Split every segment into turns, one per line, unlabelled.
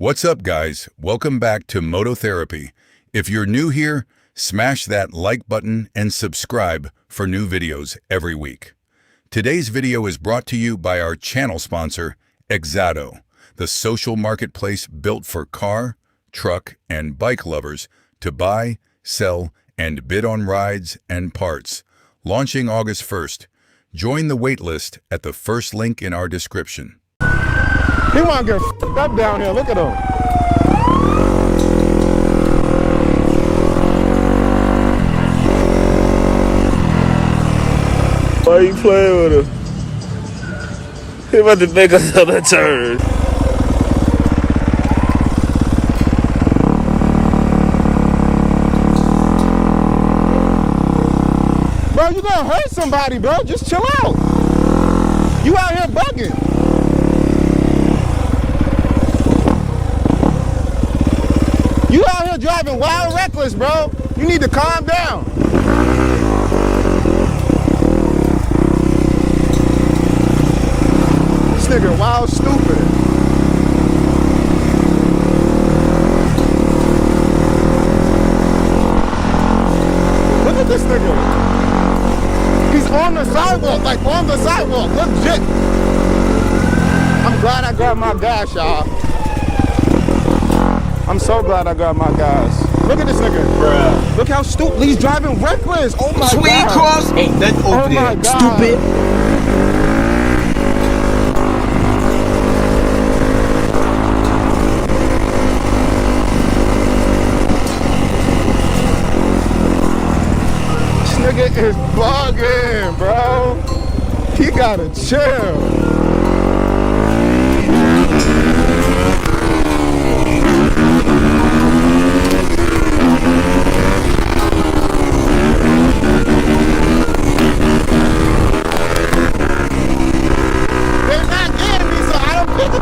What's up, guys? Welcome back to Moto Therapy. If you're new here, smash that like button and subscribe for new videos every week. Today's video is brought to you by our channel sponsor, Exado, the social marketplace built for car, truck, and bike lovers to buy, sell, and bid on rides and parts. Launching August 1st. Join the waitlist at the first link in our description.
He wanna get f***ed up down here. Look at him.
Why you playing with him? He about to make another turn.
Bro, you gonna hurt somebody, bro. Just chill out. You out here bugging. You out here driving wild reckless, bro. You need to calm down. This nigga wild stupid. Look at this nigga. He's on the sidewalk, like on the sidewalk, legit. I'm glad I grabbed my gas, y'all. I'm so glad I grabbed my gas. Look at this nigga. Bruh. Look how stupid. He's driving reckless. Oh my god.
Cross. Hey, that's over
Oh my
there.
god.
Stupid.
This nigga is bugging, bro. He gotta chill.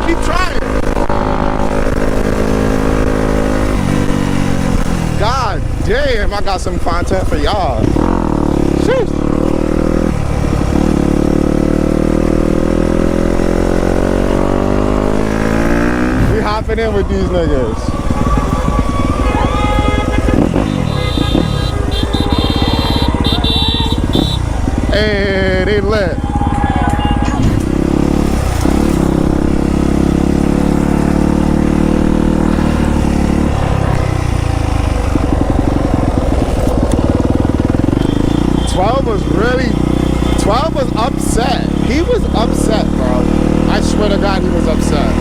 Keep trying. God damn, I got some content for y'all. Sheesh. We hopping in with these niggas. Hey, they lit. Twelve was upset. He was upset, bro. I swear to God, he was upset.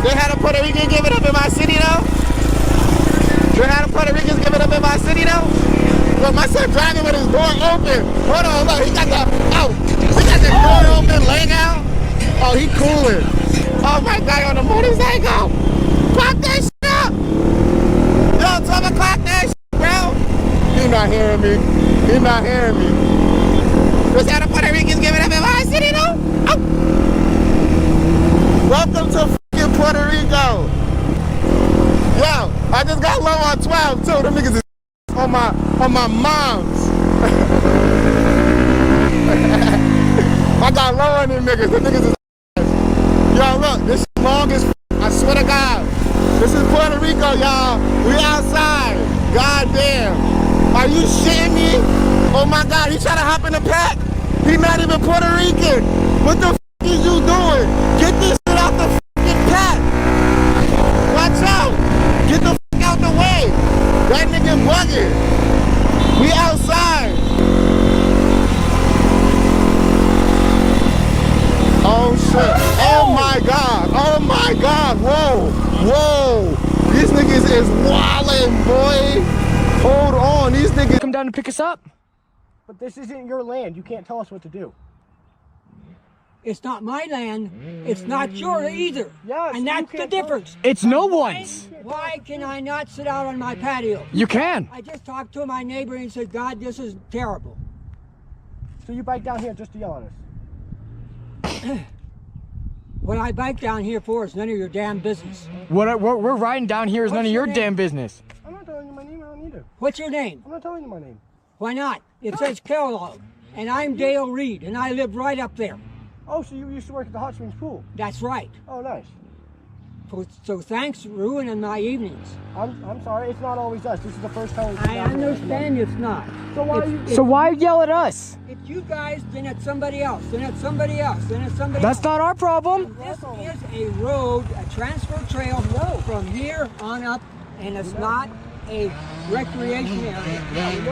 They had a Puerto Rican give it up in my city, though. They had a Puerto Ricans give it up in my city, though. Look, my son driving with his door open. Hold on, look, he got the door open, laying out. Oh, he cooling. Oh my God, on the motorcycle. Clock that shit up. Yo, 12 o'clock that shit, bro. He not hearing me. He's not hearing me. There's how the Puerto Ricans give it up in my city, though? Oh. Welcome to fucking Puerto Rico. Yo, I just got low on 12 too. Them niggas is on my mom's. I got low on them niggas. Them niggas is. Yo, look, this is long as I swear to God. This is Puerto Rico, y'all. We outside. God damn. Are you shitting me? Oh my God, he trying to hop in the pack? He not even Puerto Rican. What the f is you doing? Get this shit out the f***ing pack. Watch out. Get the f out the way. That nigga bugging. We outside. Oh shit. Oh my God. Oh my God. Whoa. Whoa. These niggas is wildin', boy. Hold on, these niggas
come down to pick us up. But this isn't your land. You can't tell us what to do.
It's not my land. It's not yours either.
Yes,
and that's the difference.
It's no one's.
Why can I not sit out on my patio?
You can.
I just talked to my neighbor and said, God, this is terrible.
So you bike down here just to yell at us?
What I bike down here for is none of your damn business.
What we're riding down here is none of your damn business.
I'm not telling you my name, I don't need to.
What's your name?
I'm not telling you my name.
Why not? It says Kellogg, and I'm Dale Reed, and I live right up there.
Oh, so you used to work at the Hot Springs pool?
That's right.
Oh, nice.
So thanks for ruining my evenings.
I'm sorry, it's not always us. This is the first time we've
I understand it's not.
So why
It's-
are you? So why yell at us?
If you guys, then it's somebody else, then it's somebody else, then it's somebody
That's
else.
not our problem.
This is a road, a transfer trail from here on up, and it's not a recreation area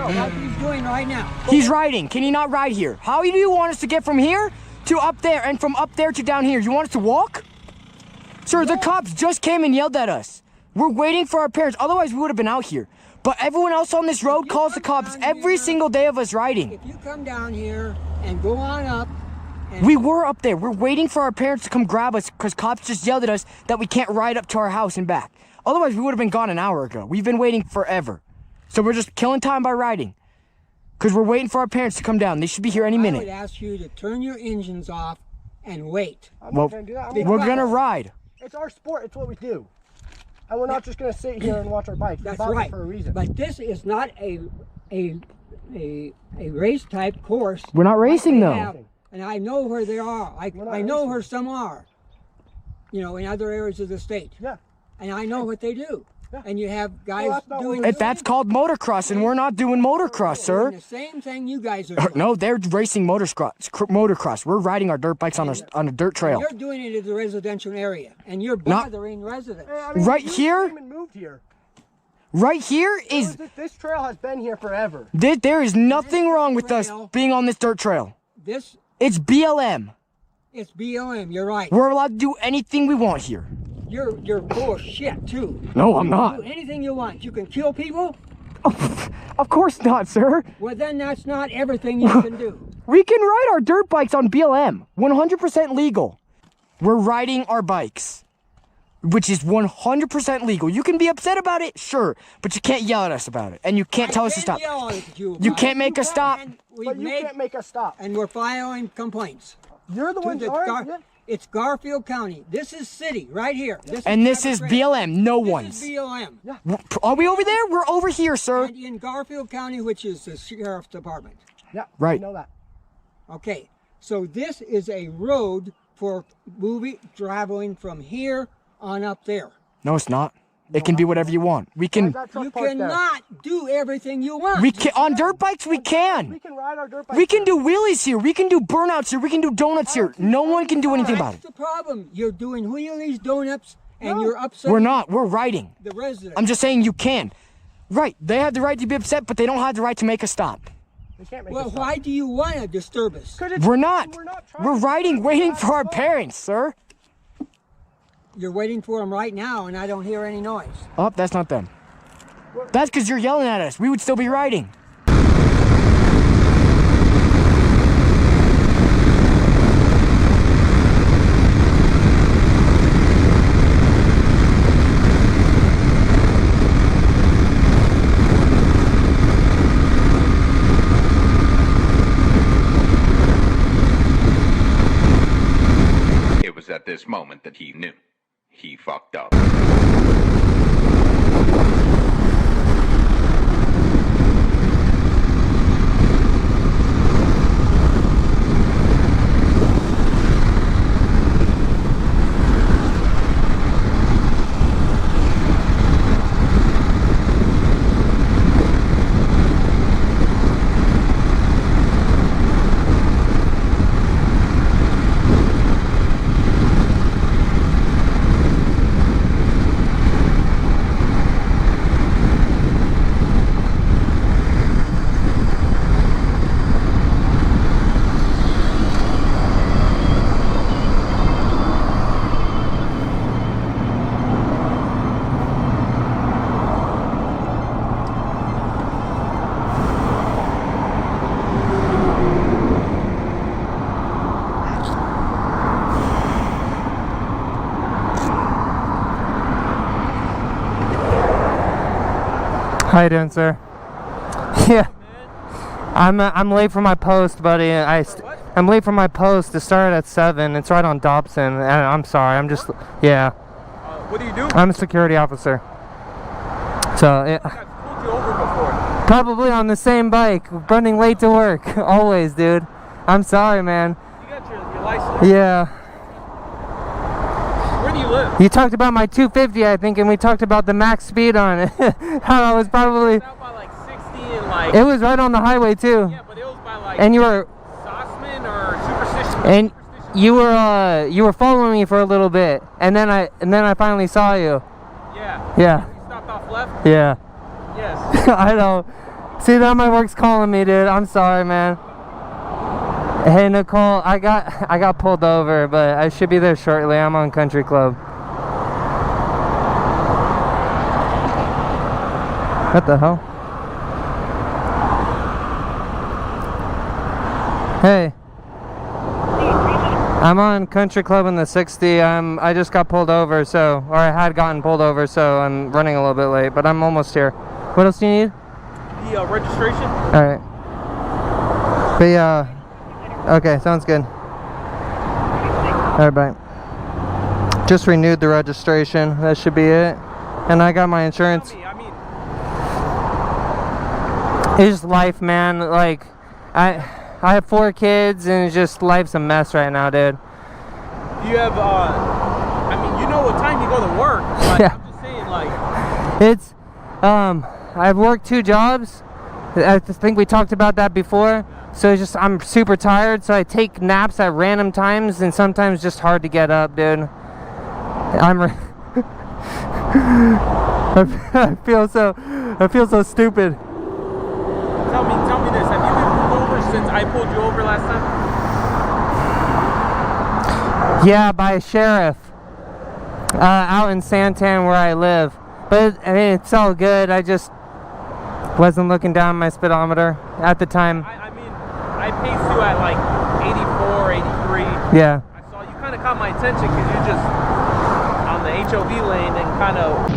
like he's doing right now.
He's riding. Can he not ride here? How do you want us to get from here to up there and from up there to down here? You want us to walk? Sir, the cops just came and yelled at us. We're waiting for our parents. Otherwise, we would have been out here. But everyone else on this road calls the cops every single day of us riding.
If you come down here and go on up, and
We were up there. We're waiting for our parents to come grab us because cops just yelled at us that we can't ride up to our house and back. Otherwise, we would have been gone an hour ago. We've been waiting forever. So we're just killing time by riding. Because we're waiting for our parents to come down. They should be here any
I
minute.
would ask you to turn your engines off and wait.
Well, we're gonna ride.
It's our sport. It's what we do. And we're not just going to sit here and watch our bikes.
That's
we bought it
right.
for a reason.
But this is not a race type course.
We're not racing
They
though.
have, and I know where they are. I know where some are. You know, in other areas of the state.
Yeah.
And I know what they do.
Yeah.
And you have guys
that's not
doing.
what
That's called motocross, and we're not doing motocross, sir.
The same thing you guys are doing.
No, they're racing motocross. We're riding our dirt bikes on a dirt trail.
You're doing it in the residential area, and you're bothering residents.
I mean,
Right
you
here?
came and moved here.
Right here is
This trail has been here forever.
there is nothing wrong with us being on this dirt trail.
This,
It's BLM.
it's BLM. You're right.
We're allowed to do anything we want here.
You're full of shit too.
No, I'm not.
Do anything you want. You can kill people.
Of course not, sir.
Well, then that's not everything you can do.
We can ride our dirt bikes on BLM. 100% legal. We're riding our bikes, which is 100% legal. You can be upset about it, sure, but you can't yell at us about it, and you can't tell us to stop.
Yell at you
You
about
can't
it.
make us stop.
And
But you can't make us stop.
and we're filing complaints.
You're the
To
one.
the It's Garfield County. This is city right here.
And this is
Travis Trail.
BLM, no
This
one's.
is BLM.
Are we over there? We're over here, sir.
And in Garfield County, which is the sheriff's department.
Yeah.
Right.
I know that.
Okay, so this is a road for traveling from here on up there.
No, it's not. It can be whatever you want. We can.
That truck
You
parked there.
cannot do everything you want.
We can on dirt bikes. We
We
can.
can ride our dirt bikes.
We can do wheelies here. We can do burnouts here. We can do donuts here. No one can do anything about
That's
it.
the problem. You're doing wheelies, donuts, and you're upsetting
We're not. We're riding.
the residents.
I'm just saying you can. Right. They have the right to be upset, but they don't have the right to make us stop.
They can't make
Well,
us stop.
why do you want to disturb us?
'Cause it's-
We're not.
trying
We're
to
riding,
stop
waiting
us.
for our parents, sir.
You're waiting for them right now, and I don't hear any noise.
Oh, that's not them. That's because you're yelling at us. We would still be riding.
It was at this moment that he knew. He fucked up.
How you doing, sir? Yeah, I'm late for my post, buddy. I'm late for my post to start at 7. It's right on Dobson, and I'm sorry. I'm just yeah.
What do you do?
I'm a security officer. So
I've pulled you over before.
probably on the same bike, running late to work. Always, dude. I'm sorry, man.
You got your license.
Yeah.
Where do do you live?
You talked about my 250, I think, and we talked about the max speed on it. How I was probably...
It's out by like 60 and like...
It was right on the highway, too.
Yeah, but it was by like...
And you were...
Sauceman or Superstition?
And you were following me for a little bit, and then I finally saw you.
Yeah.
Yeah.
You stopped off left?
Yeah.
Yes.
I know. See, now my work's calling me, dude. I'm sorry, man. Hey, Nicole, I got pulled over, but I should be there shortly. I'm on Country Club. What the hell? Hey. I'm on Country Club in the 60. I just got pulled over, or I had gotten pulled over, so I'm running a little bit late, but I'm almost here. What else do you need?
The registration?
Alright. Okay, sounds good. Alright, bye. Just renewed the registration. That should be it. And I got my insurance.
Tell me, I mean...
It's just life, man. Like, I have 4 kids, and it's just, life's a mess right now, dude.
Do you have, I mean, you know what time you go to work. Like,
Yeah.
I'm just saying, like...
It's, I've worked 2 jobs. I think we talked about that before. So it's just, I'm super tired, so I take naps at random times, and sometimes just hard to get up, dude. I feel so stupid.
Tell me this. Have you been pulled over since I pulled you over last time?
Yeah, by a sheriff. Out in Santan where I live. But, I mean, it's all good. I just wasn't looking down my speedometer at the time.
I mean, I paced you at like 84, 83.
Yeah.
I saw you kind of caught my attention because you're just on the HOV lane and kind of...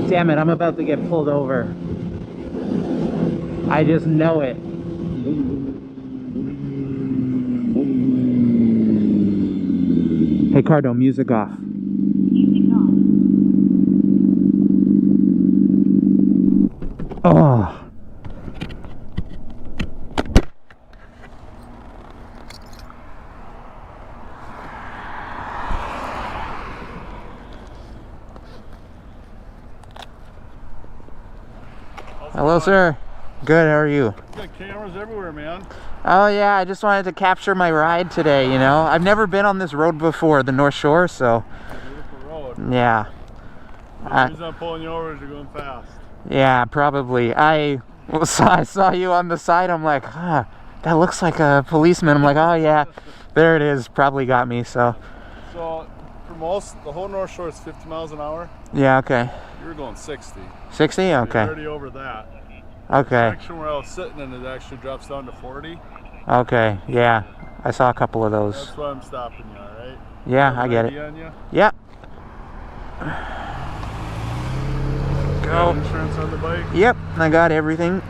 Damn it, I'm about to get pulled over. I just know it. Hey Cardo, music off. Oh. Hello, sir. Good, how are you?
You got cameras everywhere, man.
Oh yeah, I just wanted to capture my ride today, you know. I've never been on this road before, the North Shore, so...
Beautiful road.
Yeah.
The reason I'm pulling you over is you're going fast.
Yeah, probably. I saw you on the side, I'm like, huh, that looks like a policeman. I'm like, oh yeah, there it is, probably got me, so...
So, for the whole North Shore is 50 miles an hour.
Yeah, okay.
You were going 60.
60?
You're
Okay.
already over that.
Okay.
The section where I was sitting in, it actually drops down to 40.
Okay, yeah. I saw a couple of those.
That's why I'm stopping you, alright?
Yeah, I get it.
On you?
Yep.
Got insurance on the bike?
Yep, I got everything.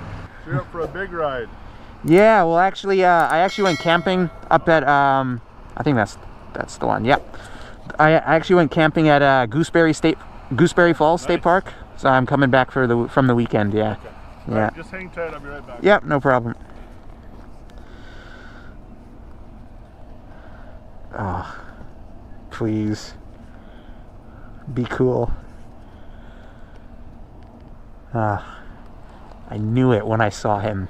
So you're up for a big ride.
Yeah, well actually, I actually went camping up at, I think that's the one, yep. I actually went camping at Gooseberry Falls State Park. So I'm coming back from the weekend, yeah.
Okay.
Yeah.
All right, just hang tight, I'll be right back.
Yep, no problem. Oh, please. Be cool. I knew it when I saw him.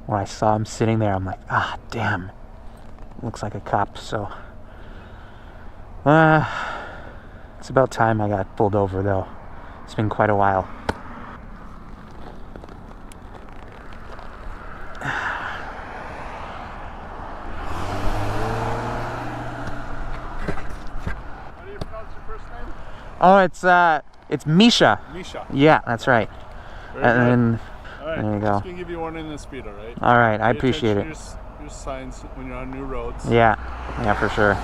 When I saw him sitting there, I'm like, ah, damn. Looks like a cop, so. It's about time I got pulled over, though. It's been quite a while. How do you pronounce your first name? Oh, It's Misha.
Misha.
Yeah, that's right.
Very
And
good.
then
All right,
there you
I'm
go.
just gonna give you one in the speed, all right?
All right, I
Pay
appreciate it.
attention to your signs when you're on new roads.
Yeah, yeah, for sure.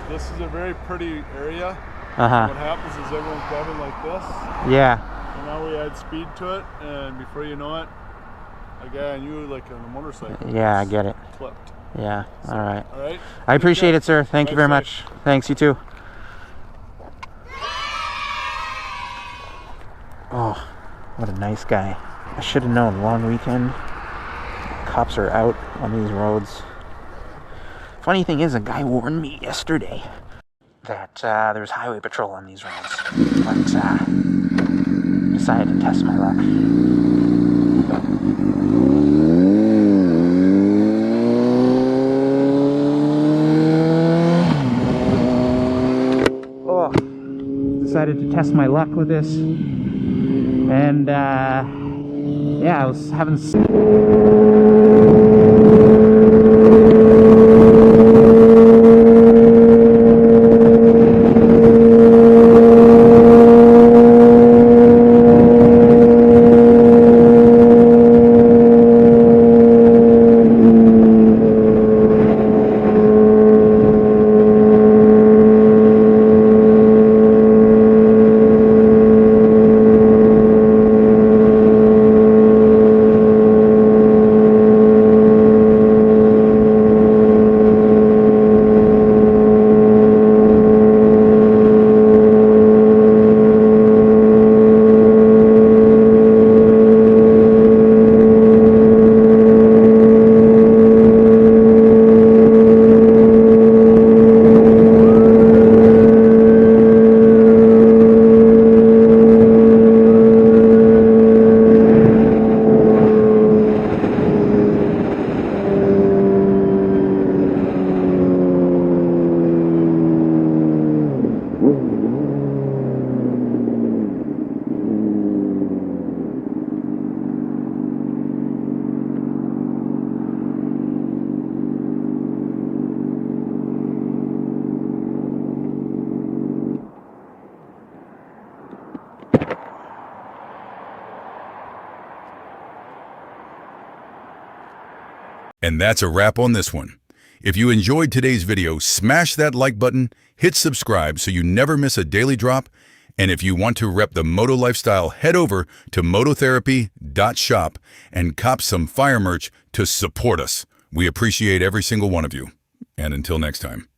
This is a very pretty area.
Uh-huh.
What happens is everyone's driving like this.
Yeah.
And now we add speed to it, and before you know it, a guy on you like on a motorcycle.
Yeah, I get it.
Clipped.
Yeah, all right.
All right.
I appreciate it, sir. Thank you very much. Thanks, you too. Oh, what a nice guy. I should have known. Long weekend. Cops are out on these roads. Funny thing is, a guy warned me yesterday that there was highway patrol on these roads. But decided to test my luck. Oh, decided to test my luck with this. And yeah, I was having
And that's a wrap on this one. If you enjoyed today's video, smash that like button, hit subscribe so you never miss a daily drop, and if you want to rep the moto lifestyle, head over to mototherapy.shop and cop some fire merch to support us. We appreciate every single one of you. And until next time.